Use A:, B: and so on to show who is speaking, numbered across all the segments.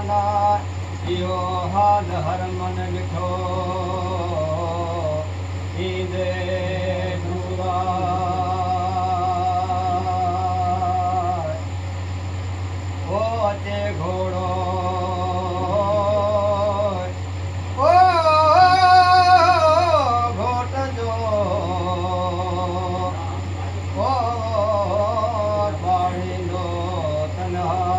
A: जमाना इहो हाल हर मन ॾिठो ईंदे दूरा ओ अचे घोड़ो ओ घोट जो ओ पाड़ींदो तन्हा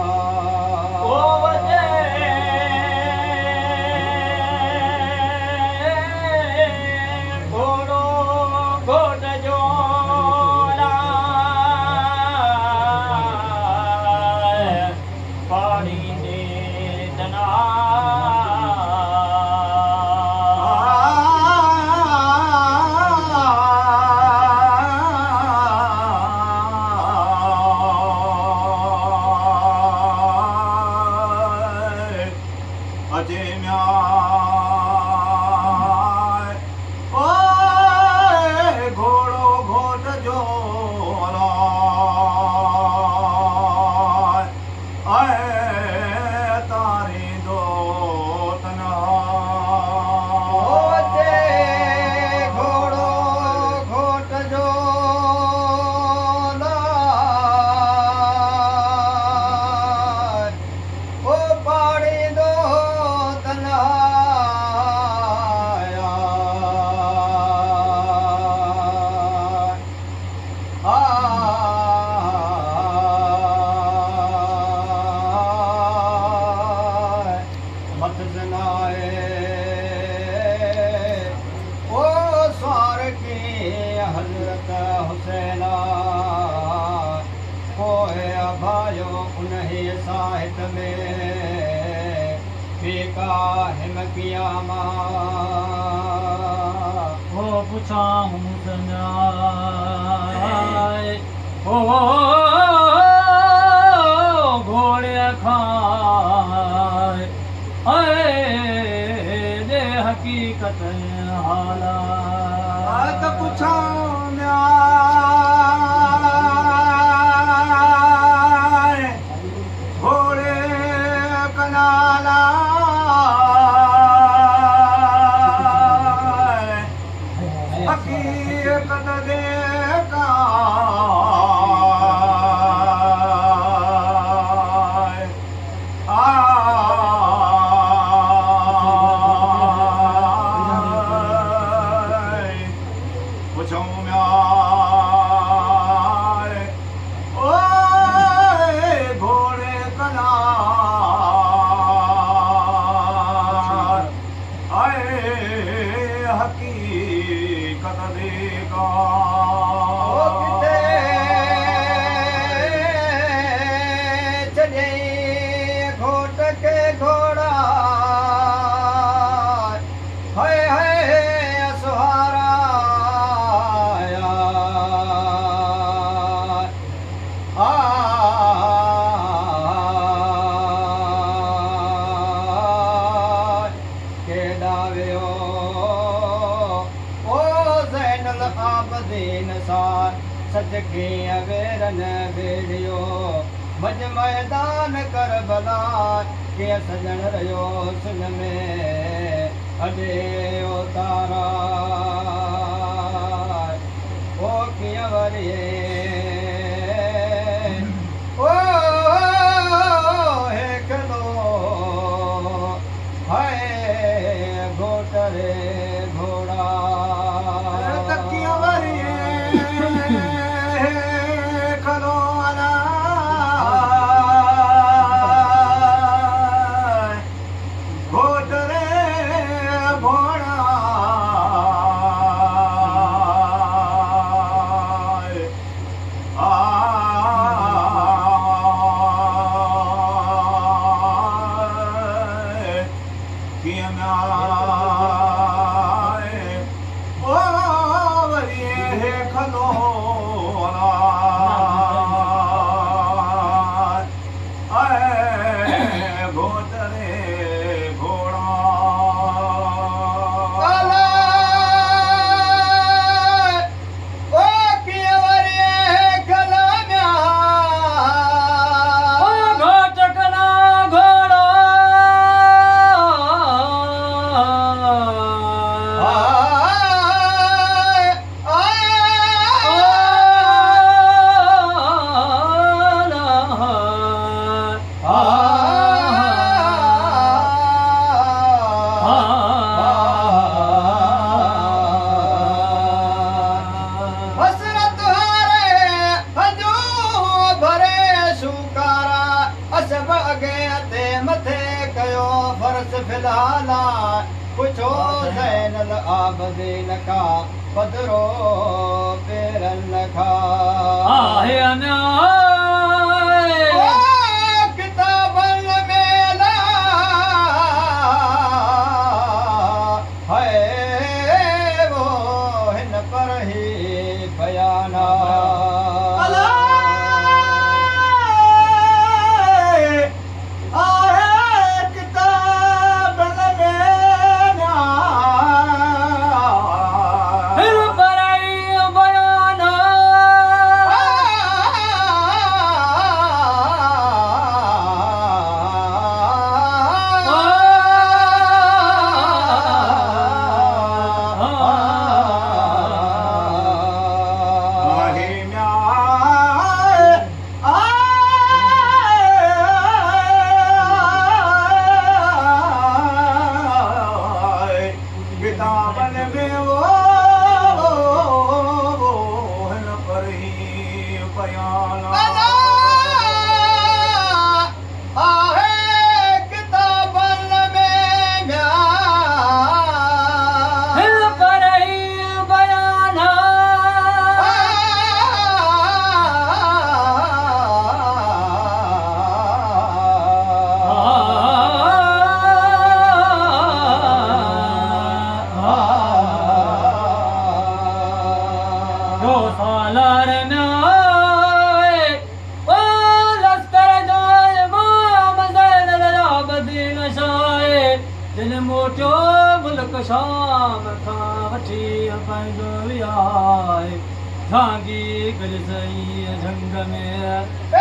B: अजे म्याय ओए घोड़ो घोट जो तारी दो तना
A: घोड़ो घोट जो ओ पाड़ी दो मत जनाए ओ स्वार की हजरत हुसैना कोई अभायो उन्हीं साहित में बेका हिम कियामा
C: हो पुछाऊं सन्याय ओ घोड़े खाए दे हकीकत हालात
B: पुछाऊं न्याय घोड़े कनाला हकीकत देखा पुछऊं म्याय ओए घोड़े कनाल हकीकत देगा
A: चले घोट के घोड़ा है सुहारा आबदीन सां सच खे अवेरन भेड़ियो मज मैदान कर भला के सजण रहियो सुन में अॾे ओ तारा ओ कीअं वरिए ओ हेकलो हाय घोट रे घोड़ा फिलहाल पुछो ज़ैनल आबदीन का पदरो पेरन का
C: आहे अन्याय
A: किताबन मेला है वो हिन पर ही बयाना
B: किताबन में वो हिन पर ही बयान
A: आहे किताबन में
C: हिन पर ही बयाना जो सालार न्याय ओ लश्कर जाए माम ज़ैनल आबदीन शाए जिन मोटियो मुल्क शाम खां वठी पंहिंजो विहाए झांगी गज सही झंग में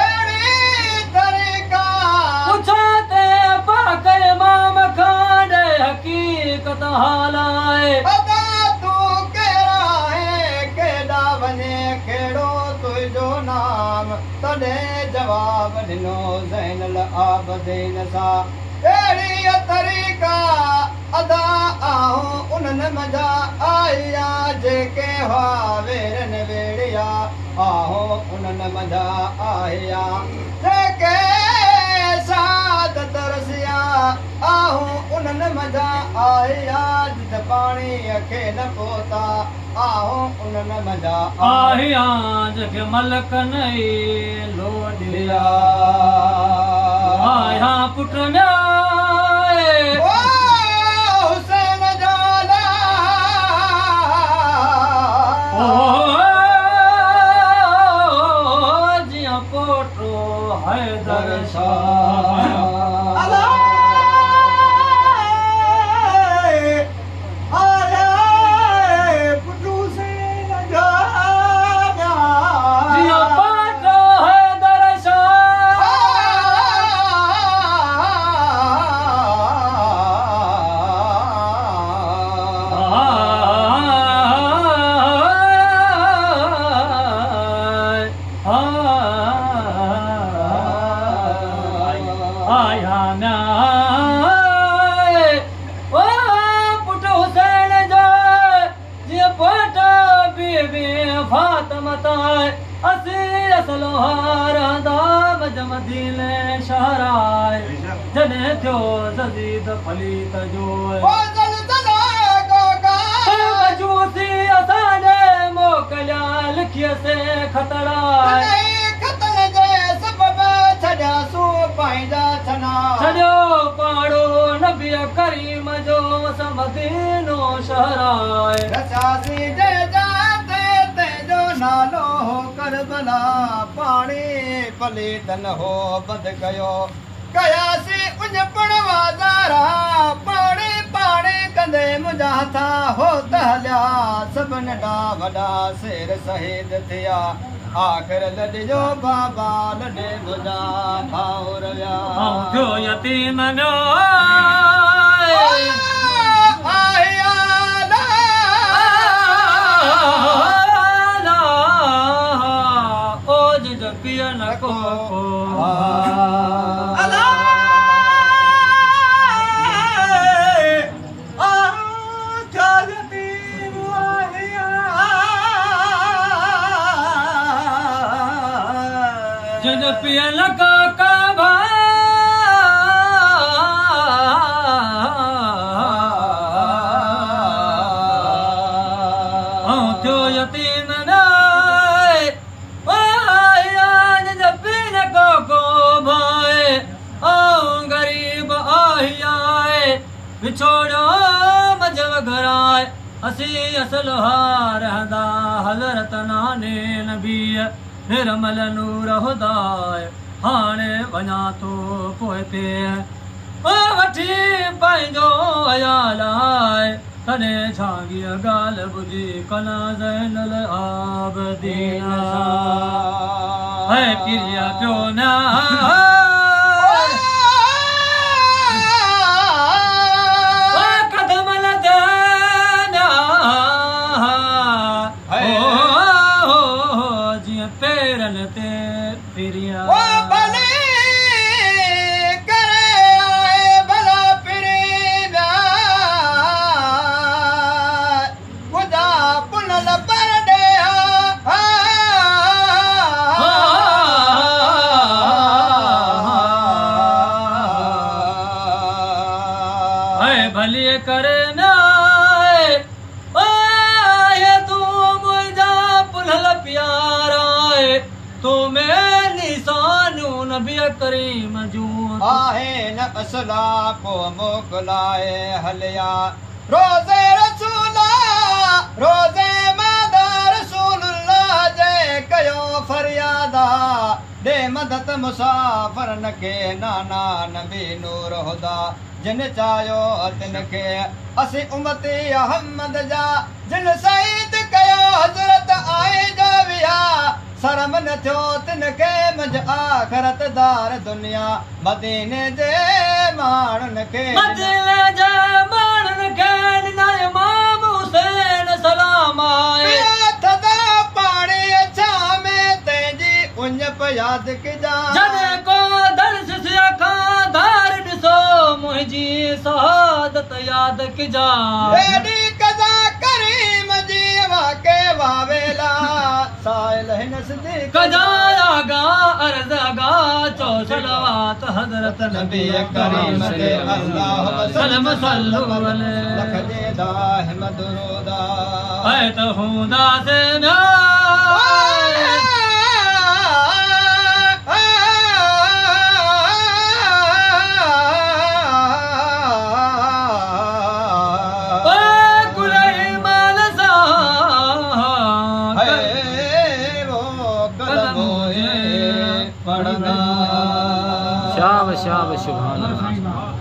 A: अहिड़ी तरीक़ा
C: पुछा ते पाक इमाम खां ॾे हक़ीक़त हालाए
A: अदा तूं कहिड़ा है केॾा वञे कहिड़ो तुंहिंजो नाम तॾहिं जवाब ॾिनो ज़ैनल आबदीन सां अहिड़ी तरीक़ा अदा आऊं उन्हनि मज़ा आया जेके हुआ वेरनि वेड़िया आऊं उन्हनि मज़ा आया जेके सादत रसिया आऊं उन्हनि मज़ा आया जित पाणी खे न पोता आऊं उन्हनि मज़ा
C: आहिया जग मलक नहीं लोडिया आया पुट न्याय
A: ओ हुसैन जाला
C: ओ जिया पोटो हैदर शाह जिया पोटो हैदर शाह आया न्याय ओ पुट हुसैन जाए जिया पोटा बीबी फातिमा ताए असी असलो हारंदा मदीने शहराए जने थियो ज़दीद फलीत जो
A: ओ ज़लज़ला गोगा
C: मजूसी असांजे मोकिलिया लिखीअ से खतरा
A: खतन जे सबब छॾियासूं पंहिंजा छना
C: छॾियो पाड़ो नबी करीम जो मदीनो शहराए
A: रचासी जे जाते तेजो नालो हो करबला पाणी पलीतन हो बद कयो कयासी उञपण वाज़ारा पाणी पाणी कंदे मुंहिंजा हथा हो त हलिया सभिनि ॾांहुं वॾा शेर शहीद थिया आख़िर लॾियो बाबा लॾे मुंहिंजा भाउर विया
C: जो यतीम न्याय
A: आया
C: ओज जपिय न को जज पियल का विछोड़ियो मजब घराए असी असल हार हदा हज़रत नाने नबीअ निर्मल नूर हुदाए हाणे वञा थो पोइ ते वठी पंहिंजो अयाल आए तॾहिं छांगी ॻाल्हि ॿुधी कना ज़ैनल आबदीन है पिरिया पियो न पेरनि ते पिरिया
A: ओ भले करे आए भला पिरिया ख़ुदा पुनल पर ॾेहा
C: भली करे न तूं मुंहिंजा पुनल प्यारा तो मैं निशानू नबी करीम जूं
A: आहे न असला को मोकलाए हलिया रोज़े रसूला रोज़े मादा रसूलुल्लाह जे कयो फरियादा दे मदद मुसाफ़िरन खे नाना नबी नूर हुदा जिन चाहियो तिन खे असीं उम्मती अहमद जा जिन सईद कयो हज़रत आई जो विया शर्म न थियो तिन खे मंझ आख़िरत दार दुनिया मदीने जे माण्हुनि खे
C: मदीने जे माण्हुनि खे ॾिना इमाम हुसैन सलाम आए
A: थदा पाणी छामे तंहिंजी उञप यादि कजा
C: जॾहिं को दर्श सिया खां धार ॾिसो मुंहिंजी शहादत यादि कजा
A: एॾी कज़ा करीम जी वाके वावेला साइल हिन सिद्दीक़
C: कजा आगा अर्ज़ आगा चो सलवात हज़रत नबी करीम ते अल्लाह सल्लम सल्लु अलैहि
A: लख जे दाहिम दुरूदा
C: ऐ त हूंदा से